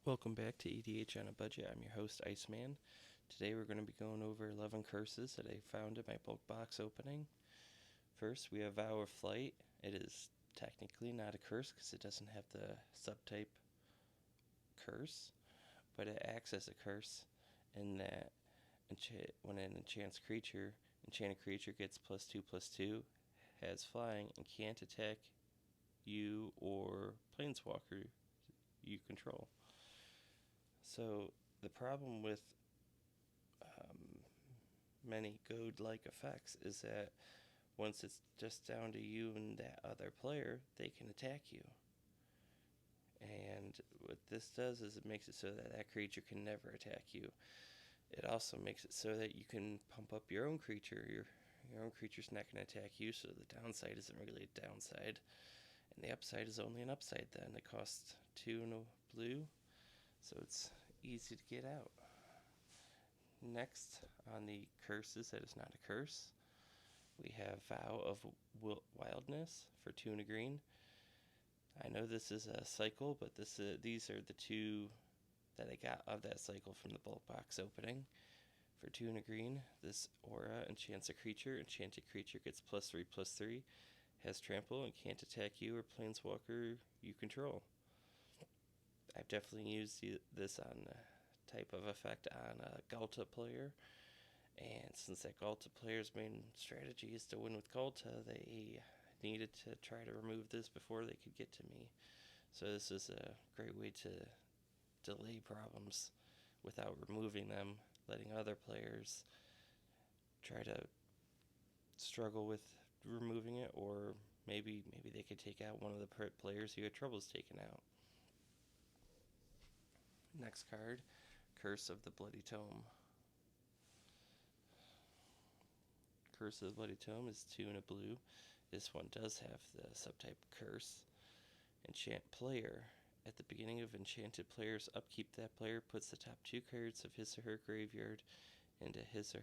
Welcome back to EDH on a Budget. I'm your host, Iceman. Today we're going to be going over 11 curses that I found in my bulk box opening. First, we have Vow of Flight. It is technically not a curse because it doesn't have the subtype curse, but it acts as a curse in that when an enchanted creature gets +2/+2, has flying, and can't attack you or planeswalker you control. So the problem with many goad-like effects is that once it's just down to you and that other player, they can attack you. And what this does is it makes it so that that creature can never attack you. It also makes it so that you can pump up your own creature. Your own creature's not going to attack you, so the downside isn't really a downside. And the upside is only an upside then. It costs 2 and a blue, so it's easy to get out. Next, on the curses that is not a curse, we have Vow of Wildness for 2 and a green. I know this is a cycle, but these are the two that I got of that cycle from the bulk box opening. For 2 and a green, this aura enchants a creature. Enchanted creature gets +3/+3, has trample, and can't attack you or planeswalker you control. I've definitely used this on a type of effect on a Ghalta player. And since that Ghalta player's main strategy is to win with Ghalta, they needed to try to remove this before they could get to me. So this is a great way to delay problems without removing them, letting other players try to struggle with removing it, or maybe they could take out one of the players who had troubles taking out. Next card, Curse of the Bloody Tome. Curse of the Bloody Tome is 2 and a blue. This one does have the subtype Curse. Enchant player. At the beginning of enchanted player's upkeep, that player puts the top 2 cards of his or her graveyard into his or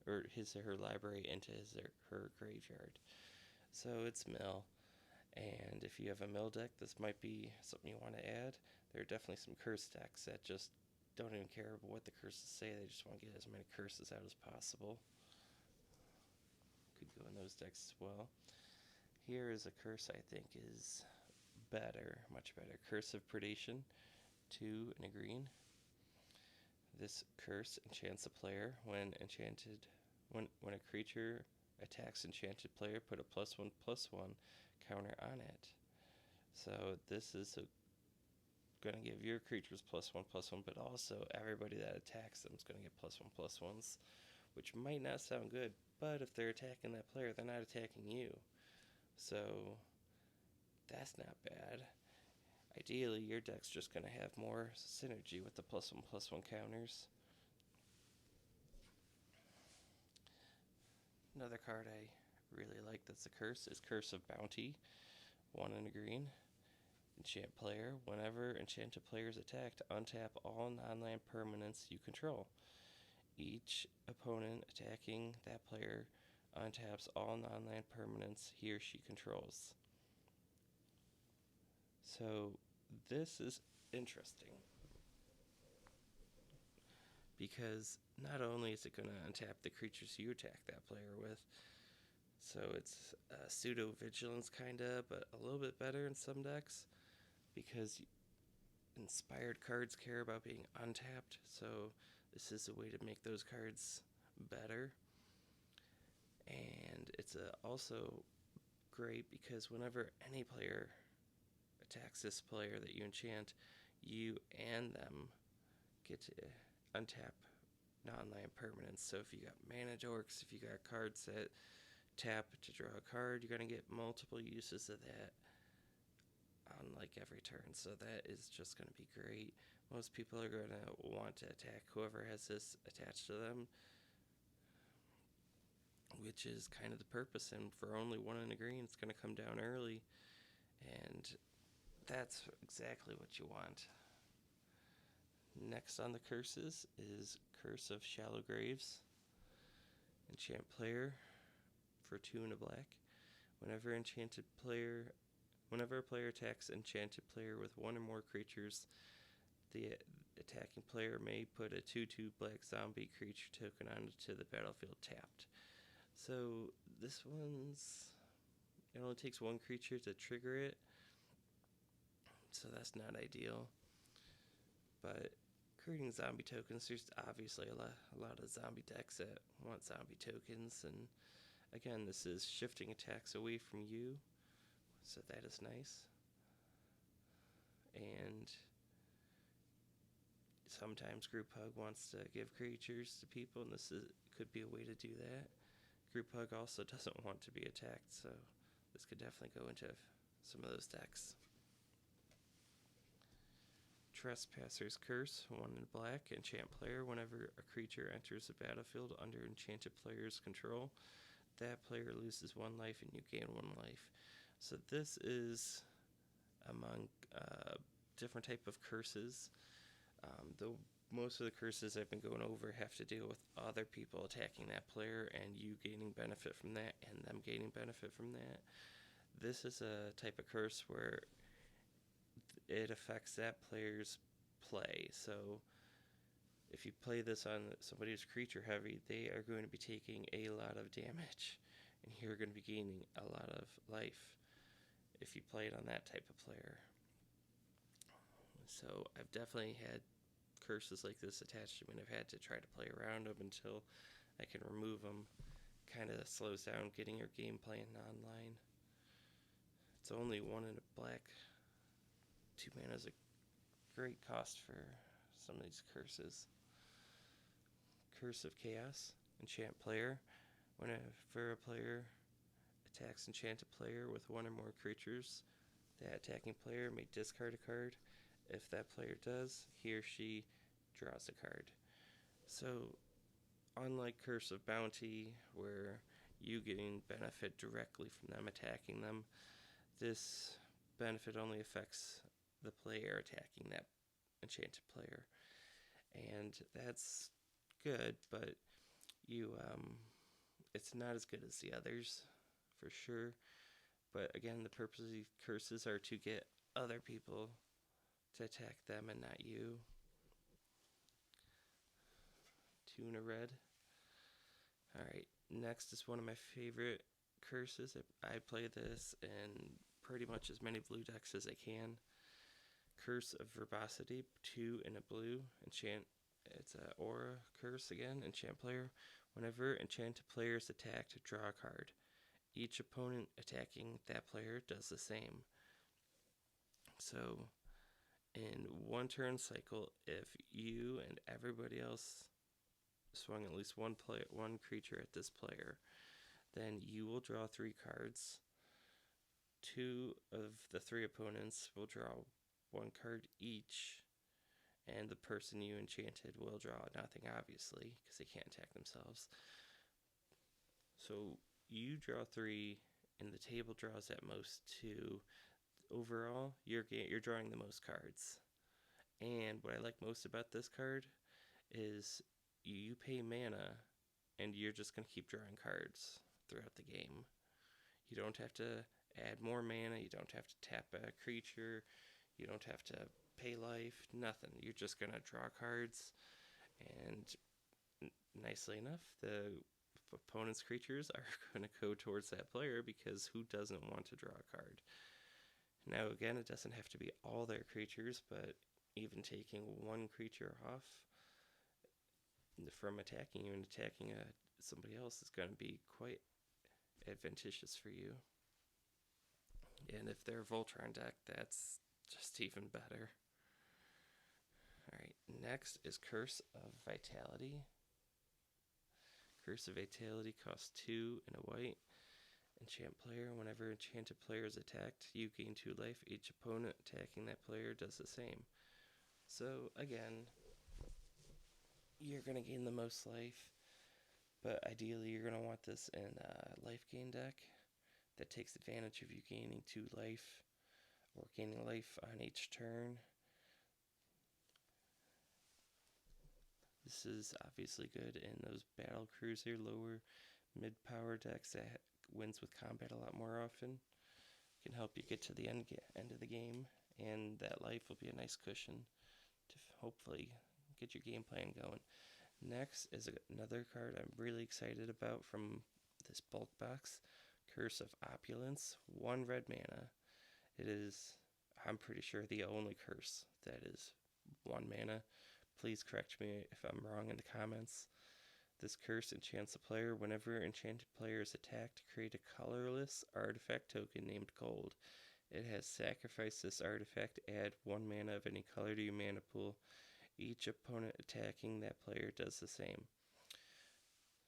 her library into his or her graveyard. So it's mill. And if you have a mill deck, this might be something you want to add. There are definitely some curse decks that just don't even care about what the curses say. They just want to get as many curses out as possible. Could go in those decks as well. Here is a curse I think is better, much better. Curse of Predation, 2 and a green. This curse enchants a player. When a creature attacks enchanted player, put a +1/+1 counter on it. So this is going to give your creatures +1/+1, but also everybody that attacks them is going to get +1/+1s, which might not sound good, but if they're attacking that player, they're not attacking you. So that's not bad. Ideally, your deck's just going to have more synergy with the +1/+1 counters. Another card I really like that's a curse is Curse of Bounty, 1 and a green. Enchant player. Whenever enchanted player is attacked, untap all non-land permanents you control. Each opponent attacking that player untaps all non-land permanents he or she controls. So this is interesting because not only is it going to untap the creatures you attack that player with, so it's pseudo vigilance kinda, but a little bit better in some decks because inspired cards care about being untapped, so this is a way to make those cards better. And it's also great because whenever any player attacks this player that you enchant, you and them get to untap non-land permanents. So if you got mana dorks, if you got cards that tap to draw a card, you're going to get multiple uses of that on like every turn. So that is just going to be great. Most people are going to want to attack whoever has this attached to them, which is kind of the purpose. And for only 1 and a green, it's going to come down early, and that's exactly what you want. Next on the curses is Curse of Shallow Graves. Enchant player for 2 and a black. Whenever a player attacks enchanted player with 1 or more creatures, The attacking player may put a 2/2 black zombie creature token onto the battlefield tapped. So this one's, it only takes one creature to trigger it, so that's not ideal. But creating zombie tokens, there's obviously a lot of zombie decks that want zombie tokens, and again, this is shifting attacks away from you, so that is nice. And sometimes Group Hug wants to give creatures to people, and could be a way to do that. Group Hug also doesn't want to be attacked, so this could definitely go into some of those decks. Trespasser's Curse, 1 in black, enchant player. Whenever a creature enters the battlefield under enchanted player's control, that player loses 1 life and you gain 1 life. So this is among different type of curses. Though most of the curses I've been going over have to deal with other people attacking that player and you gaining benefit from that and them gaining benefit from that. This is a type of curse where it affects that player's play. So if you play this on somebody who's creature heavy, they are going to be taking a lot of damage, and you're going to be gaining a lot of life if you play it on that type of player. So I've definitely had curses like this attached to me, and I've had to try to play around them until I can remove them. Kind of slows down getting your game playing online. It's only 1 in a black. 2 mana is a great cost for some of these curses. Curse of Chaos, enchant player. Whenever a player attacks enchanted player with 1 or more creatures, that attacking player may discard a card. If that player does, he or she draws a card. So, unlike Curse of Bounty, where you getting benefit directly from them attacking them, this benefit only affects the player attacking that enchanted player. And that's good, but it's not as good as the others, for sure. But again, the purpose of these curses are to get other people to attack them and not you. 2 in a red. Alright, next is one of my favorite curses. I play this in pretty much as many blue decks as I can. Curse of Verbosity, 2 in a blue. Enchant. It's an aura curse again. Enchant player. Whenever enchanted player is attacked, draw a card. Each opponent attacking that player does the same. So, in 1 turn cycle, if you and everybody else swung at least one creature at this player, then you will draw 3 cards. 2 of the 3 opponents will draw 1 card each, and the person you enchanted will draw nothing, obviously, because they can't attack themselves. So you draw 3, and the table draws at most 2. Overall, you're drawing the most cards. And what I like most about this card is you pay mana, and you're just going to keep drawing cards throughout the game. You don't have to add more mana, you don't have to tap a creature, you don't have to pay life, nothing. You're just going to draw cards, and nicely enough, the opponent's creatures are going to go towards that player, because who doesn't want to draw a card? Now again, it doesn't have to be all their creatures, but even taking 1 creature off from attacking you and attacking somebody else is going to be quite advantageous for you. And if they're Voltron deck, that's just even better. Alright, next is Curse of Vitality. Curse of Vitality costs 2 and a white. Enchant player. Whenever enchanted player is attacked, you gain 2 life. Each opponent attacking that player does the same. So again, you're going to gain the most life, but ideally you're going to want this in a life gain deck that takes advantage of you gaining 2 life or gaining life on each turn. This is obviously good in those battle cruiser, lower mid-power decks that wins with combat a lot more often. Can help you get to the end of the game, and that life will be a nice cushion to hopefully get your game plan going. Next is another card I'm really excited about from this bulk box, Curse of Opulence, 1 red mana. It is, I'm pretty sure, the only curse that is 1 mana. Please correct me if I'm wrong in the comments. This curse enchants a player. Whenever enchanted player is attacked, create a colorless artifact token named Gold. It has sacrificed this artifact, add 1 mana of any color to your mana pool. Each opponent attacking that player does the same.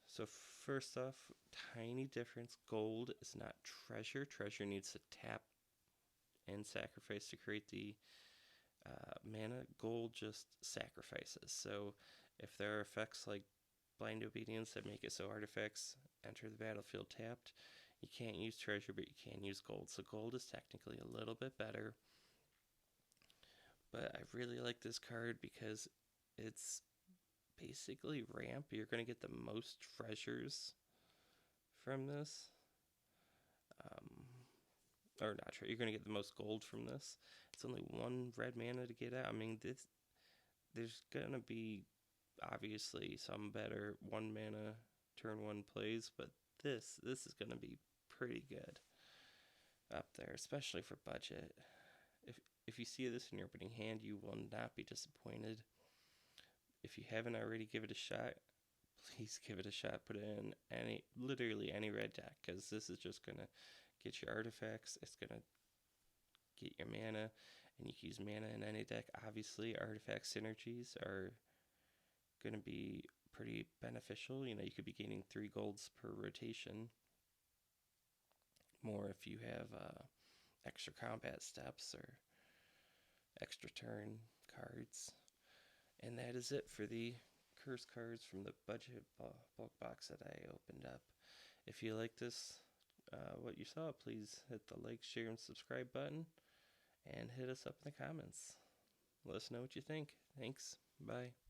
So first off, tiny difference. Gold is not treasure. Treasure needs to tap and sacrifice to create the mana. Gold just sacrifices. So if there are effects like Blind Obedience that make it so artifacts enter the battlefield tapped, you can't use treasure, but you can use gold. So gold is technically a little bit better. But I really like this card because it's basically ramp. You're going to get the most treasures from this. Or not, you're going to get the most gold from this. It's only 1 red mana to get out. I mean, there's going to be obviously some better 1 mana turn 1 plays, but this is going to be pretty good up there, especially for budget. If you see this in your opening hand, you will not be disappointed. If you haven't already, give it a shot. Please give it a shot. Put it in literally any red deck, because this is just going to get your artifacts. It's going to get your mana, and you can use mana in any deck. Obviously, artifact synergies are going to be pretty beneficial. You know, you could be gaining 3 golds per rotation. More if you have extra combat steps or extra turn cards. And that is it for the curse cards from the budget bulk box that I opened up. If you like this, what you saw, please hit the like, share, and subscribe button, and hit us up in the comments. Let us know what you think. Thanks. Bye.